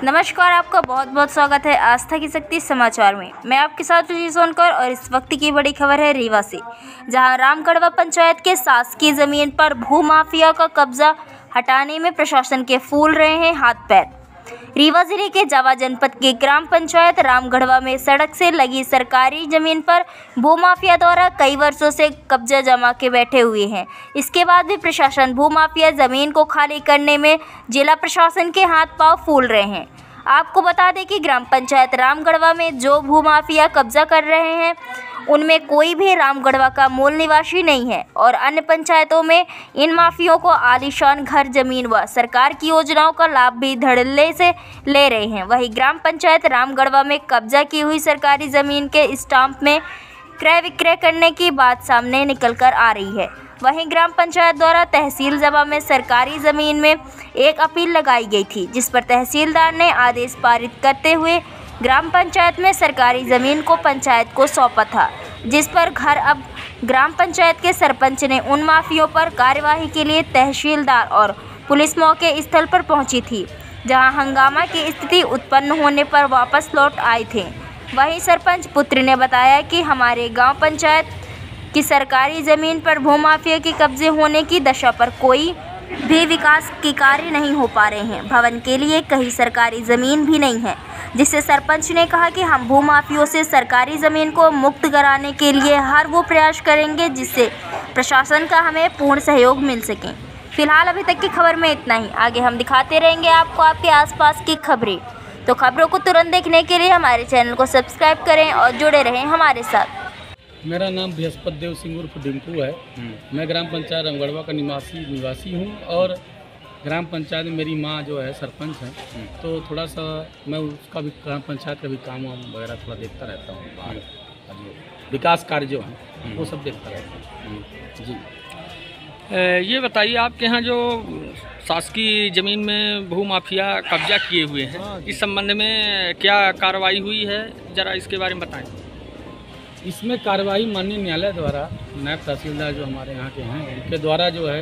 नमस्कार, आपका बहुत बहुत स्वागत है आस्था की शक्ति समाचार में। मैं आपके साथ सुजीत सोनकर और इस वक्त की बड़ी खबर है रीवा से, जहां रामगढ़वा पंचायत के शासकीय जमीन पर भूमाफिया का कब्जा हटाने में प्रशासन के फूल रहे हैं हाथ पैर। रीवा जिले के जावा जनपद के ग्राम पंचायत रामगढ़वा में सड़क से लगी सरकारी जमीन पर भूमाफिया द्वारा कई वर्षों से कब्जा जमा के बैठे हुए हैं। इसके बाद भी प्रशासन भूमाफिया जमीन को खाली करने में जिला प्रशासन के हाथ पांव फूल रहे हैं। आपको बता दें कि ग्राम पंचायत रामगढ़वा में जो भूमाफिया कब्जा कर रहे हैं उनमें कोई भी रामगढ़वा का मूल निवासी नहीं है और अन्य पंचायतों में इन माफियों को आलीशान घर, जमीन व सरकार की योजनाओं का लाभ भी धड़ल्ले से ले रहे हैं। वहीं ग्राम पंचायत रामगढ़वा में कब्जा की हुई सरकारी जमीन के स्टाम्प में क्रय विक्रय करने की बात सामने निकल कर आ रही है। वहीं ग्राम पंचायत द्वारा तहसील जावा में सरकारी ज़मीन में एक अपील लगाई गई थी, जिस पर तहसीलदार ने आदेश पारित करते हुए ग्राम पंचायत में सरकारी ज़मीन को पंचायत को सौंपा था, जिस पर घर अब ग्राम पंचायत के सरपंच ने उन माफियों पर कार्यवाही के लिए तहसीलदार और पुलिस मौके स्थल पर पहुंची थी, जहां हंगामा की स्थिति उत्पन्न होने पर वापस लौट आए थे। वहीं सरपंच पुत्र ने बताया कि हमारे गाँव पंचायत कि सरकारी ज़मीन पर भूमाफिया के कब्जे होने की दशा पर कोई भी विकास के कार्य नहीं हो पा रहे हैं। भवन के लिए कहीं सरकारी ज़मीन भी नहीं है, जिससे सरपंच ने कहा कि हम भूमाफियों से सरकारी ज़मीन को मुक्त कराने के लिए हर वो प्रयास करेंगे जिससे प्रशासन का हमें पूर्ण सहयोग मिल सके। फिलहाल अभी तक की खबर में इतना ही। आगे हम दिखाते रहेंगे आपको आपके आसपास की खबरें। तो खबरों को तुरंत देखने के लिए हमारे चैनल को सब्सक्राइब करें और जुड़े रहें हमारे साथ। मेरा नाम बृहस्पति देव सिंह उर्फ डिंकू है। मैं ग्राम पंचायत रामगढ़वा का निवासी हूँ और ग्राम पंचायत में मेरी माँ जो है सरपंच है, तो थोड़ा सा मैं उसका भी ग्राम पंचायत का भी काम वगैरह थोड़ा देखता रहता हूँ। बाहर विकास कार्य जो है वो सब देखता रहता हूँ जी। ये बताइए, आपके यहाँ जो शासकीय ज़मीन में भूमाफिया कब्जा किए हुए हैं, इस संबंध में क्या कार्रवाई हुई है, ज़रा इसके बारे में बताएं। इसमें कार्रवाई माननीय न्यायालय द्वारा नायब तहसीलदार जो हमारे यहाँ के हैं उनके द्वारा जो है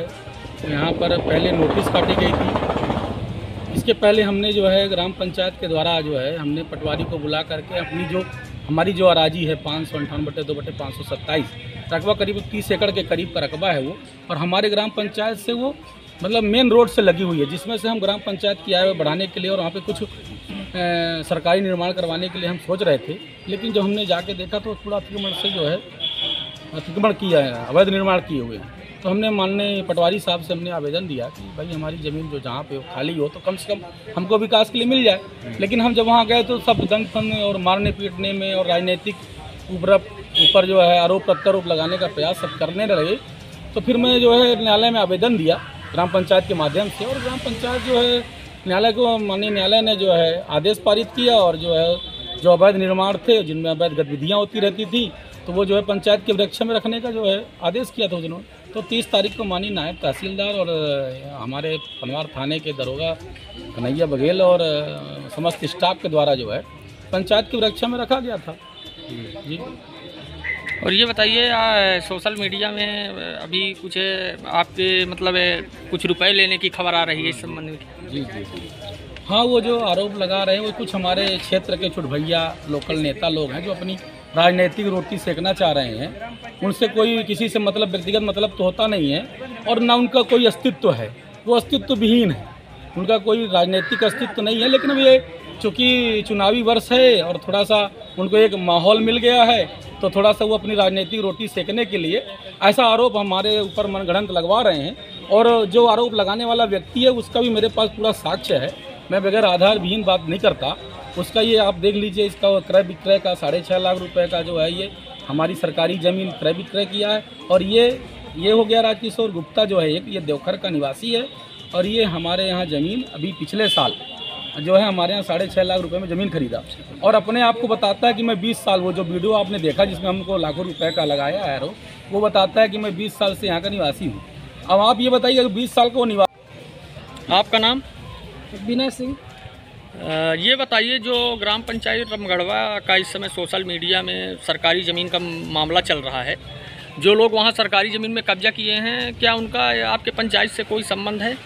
यहाँ पर पहले नोटिस काटी गई थी। इसके पहले हमने जो है ग्राम पंचायत के द्वारा जो है हमने पटवारी को बुला करके अपनी जो हमारी जो अराजी है 558/2/527 रकबा करीब 30 एकड़ के करीब का रकबा है वो, और हमारे ग्राम पंचायत से वो मतलब मेन रोड से लगी हुई है, जिसमें से हम ग्राम पंचायत की आय बढ़ाने के लिए और वहाँ पे कुछ सरकारी निर्माण करवाने के लिए हम सोच रहे थे। लेकिन जब हमने जाके देखा तो पूरा अतिक्रमण से जो है अतिक्रमण किया है, अवैध निर्माण किए हुए हैं। तो हमने माननीय पटवारी साहब से हमने आवेदन दिया कि भाई हमारी ज़मीन जो जहाँ पे खाली हो तो कम से कम हमको विकास के लिए मिल जाए। लेकिन हम जब वहाँ गए तो सब दंगफन और मारने पीटने में और राजनीतिक ऊपर जो है आरोप प्रत्यारोप लगाने का प्रयास सब करने लगे। तो फिर मैं जो है न्यायालय में आवेदन दिया ग्राम पंचायत के माध्यम से, और ग्राम पंचायत जो है न्यायालय को माननीय न्यायालय ने जो है आदेश पारित किया, और जो है जो अवैध निर्माण थे जिनमें अवैध गतिविधियाँ होती रहती थी तो वो जो है पंचायत के वृक्ष में रखने का जो है आदेश किया था उन्होंने। तो 30 तारीख को माननीय नायब तहसीलदार और हमारे पनवार थाने के दरोगा कन्हैया बघेल और समस्त स्टाफ के द्वारा जो है पंचायत के वृक्ष में रखा गया था जी। और ये बताइए, सोशल मीडिया में अभी कुछ आपके मतलब कुछ रुपए लेने की खबर आ रही है, इस संबंध में? जी जी जी हाँ, वो जो आरोप लगा रहे हैं वो कुछ हमारे क्षेत्र के चुटभैया लोकल नेता लोग हैं जो अपनी राजनीतिक रोटी सेकना चाह रहे हैं। उनसे कोई किसी से मतलब व्यक्तिगत मतलब तो होता नहीं है, और ना उनका कोई अस्तित्व है, वो अस्तित्व विहीन है, उनका कोई राजनीतिक अस्तित्व नहीं है। लेकिन अब ये चूँकि चुनावी वर्ष है और थोड़ा सा उनको एक माहौल मिल गया है, तो थोड़ा सा वो अपनी राजनीतिक रोटी सेकने के लिए ऐसा आरोप हमारे ऊपर मनगढ़ंत लगवा रहे हैं। और जो आरोप लगाने वाला व्यक्ति है उसका भी मेरे पास पूरा साक्ष्य है, मैं बगैर आधार विहीन बात नहीं करता। उसका ये आप देख लीजिए, इसका क्रय विक्रय का 6.5 लाख रुपए का जो है ये हमारी सरकारी ज़मीन क्रय विक्रय किया है। और ये हो गया राजकिशोर गुप्ता जो है, एक ये देवखर का निवासी है, और ये हमारे यहाँ ज़मीन अभी पिछले साल जो है हमारे यहाँ 6.5 लाख रुपए में ज़मीन खरीदा, और अपने आप को बताता है कि मैं 20 साल, वो जो वीडियो आपने देखा जिसमें हमको लाखों रुपए का लगाया है आरोप, वो बताता है कि मैं 20 साल से यहाँ का निवासी हूँ। अब आप ये बताइए अगर 20 साल का वो निवासी। आपका नाम? विनय सिंह। ये बताइए, जो ग्राम पंचायत रामगढ़वा का इस समय सोशल मीडिया में सरकारी ज़मीन का मामला चल रहा है, जो लोग वहाँ सरकारी ज़मीन में कब्जा किए हैं, क्या उनका आपके पंचायत से कोई संबंध है?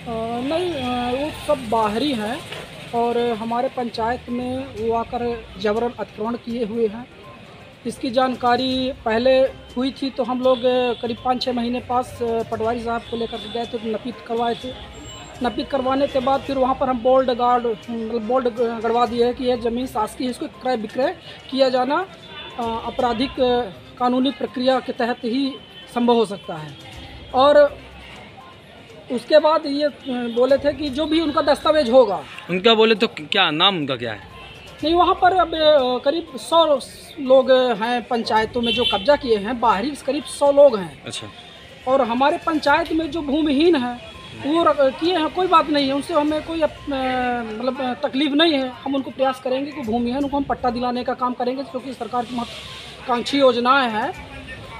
नहीं, वो सब बाहरी हैं, और हमारे पंचायत में वो आकर जबरन अतिक्रमण किए हुए हैं। इसकी जानकारी पहले हुई थी तो हम लोग करीब 5-6 महीने पास पटवारी साहब को लेकर के गए थे, तो नपीत करवाए थे। नपीत करवाने के बाद फिर वहाँ पर हम बोर्ड गड़वा दिए है कि यह ज़मीन शासकीय है, इसको क्रय विक्रय किया जाना आपराधिक कानूनी प्रक्रिया के तहत ही संभव हो सकता है। और उसके बाद ये बोले थे कि जो भी उनका दस्तावेज होगा, उनका बोले तो क्या नाम उनका क्या है? नहीं, वहाँ पर अब करीब 100 लोग हैं पंचायतों में जो कब्जा किए हैं, बाहरी करीब 100 लोग हैं। अच्छा। और हमारे पंचायत में जो भूमिहीन हैं वो किए हैं, कोई बात नहीं है, उनसे हमें कोई मतलब तकलीफ नहीं है। हम उनको प्रयास करेंगे कि भूमिहीन उनको हम पट्टा दिलाने का काम करेंगे, क्योंकि सरकार की महत्वाकांक्षी योजनाएं हैं।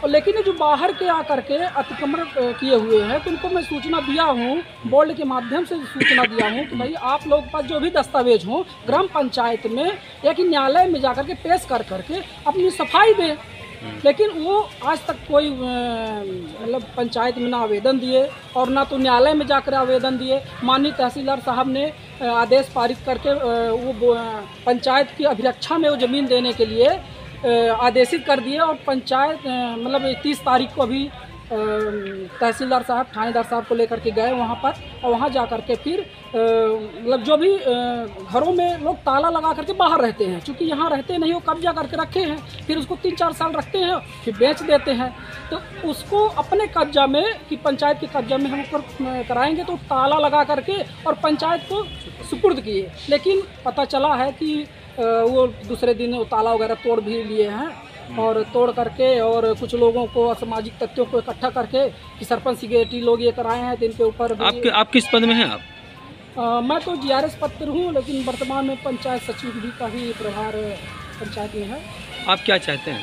और लेकिन ये जो बाहर के आकर के अतिक्रमण किए हुए हैं, तो उनको मैं सूचना दिया हूँ, बोर्ड के माध्यम से सूचना दिया हूँ कि भाई आप लोग पास जो भी दस्तावेज हों ग्राम पंचायत में या कि न्यायालय में जाकर के पेश कर करके अपनी सफाई दें। लेकिन वो आज तक कोई मतलब पंचायत में ना आवेदन दिए और ना तो न्यायालय में जाकर आवेदन दिए। माननीय तहसीलदार साहब ने आदेश पारित करके वो पंचायत की अभिरक्षा में वो ज़मीन देने के लिए आदेशित कर दिए। और पंचायत मतलब 30 तारीख को अभी तहसीलदार साहब थानेदार साहब को लेकर के गए वहाँ पर, और वहाँ जा कर के फिर मतलब जो भी घरों में लोग ताला लगा करके बाहर रहते हैं, क्योंकि यहाँ रहते नहीं, वो कब्जा करके रखे हैं, फिर उसको 3-4 साल रखते हैं फिर बेच देते हैं। तो उसको अपने कब्जा में कि पंचायत के कब्जा में हम ऊपर कराएंगे, तो ताला लगा करके और पंचायत को सुपुर्द किए। लेकिन पता चला है कि वो दूसरे दिन वो ताला वगैरह तोड़ भी लिए हैं, और तोड़ करके और कुछ लोगों को असामाजिक तत्वों को इकट्ठा करके कि सरपंच सेक्रेटरी लोग ये कराए हैं, तो इनके ऊपर आप किस पद में हैं आप? मैं तो GRS पत्र हूँ, लेकिन वर्तमान में पंचायत सचिव भी का ही प्रभार पंचायत में है। आप क्या चाहते हैं?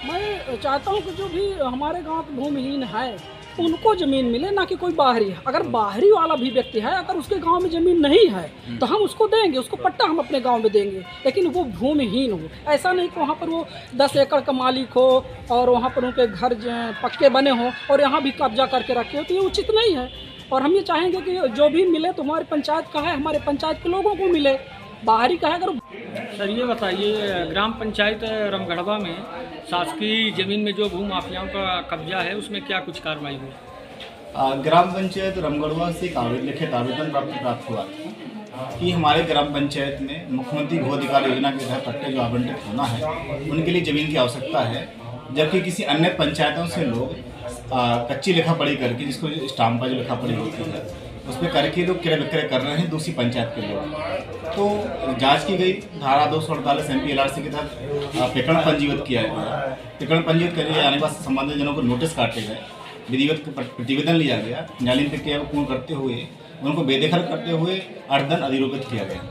मैं चाहता हूँ कि जो भी हमारे गांव के भूमिहीन है उनको ज़मीन मिले, ना कि कोई बाहरी। अगर बाहरी वाला भी व्यक्ति है, अगर उसके गांव में ज़मीन नहीं है तो हम उसको देंगे, उसको पट्टा हम अपने गांव में देंगे, लेकिन वो भूमिहीन हो। ऐसा नहीं कि वहाँ पर वो 10 एकड़ का मालिक हो और वहाँ पर उनके घर पक्के बने हों और यहाँ भी कब्जा करके रखे हो, तो ये उचित नहीं है। और हम ये चाहेंगे कि जो भी मिले तो हमारे पंचायत का है, हमारे पंचायत के लोगों को मिले, बाहरी का है। अगर सर ये बताइए, ग्राम पंचायत रामगढ़वा में शासकीय जमीन में जो भू माफियाओं का कब्जा है, उसमें क्या कुछ कार्रवाई हुई? ग्राम पंचायत रामगढ़वा से एक लिखित आवेदन प्राप्त हुआ कि हमारे ग्राम पंचायत में मुख्यमंत्री भू अधिकार योजना के तहत पट्टे जो आवंटित होना है उनके लिए ज़मीन की आवश्यकता है, जबकि किसी अन्य पंचायतों से लोग कच्ची लिखा पढ़ी करके, जिसको स्टाम्पा जो लिखा पढ़ी होती है उस पर करके लोग क्रय विक्रय कर रहे हैं दूसरी पंचायत के लोग। तो जांच की गई, धारा 248 MPLRC के तहत प्रकरण पंजीबद्ध किया गया। प्रकरण पंजीबद्ध करने जाने के बाद संबंधित जनों को नोटिस काटे गए, विधिवत प्रतिवेदन लिया गया, न्यायालयीन प्रक्रिया को पूर्ण करते हुए उनको बेदखल करते हुए अर्थदंड अधिरोपित किया गया।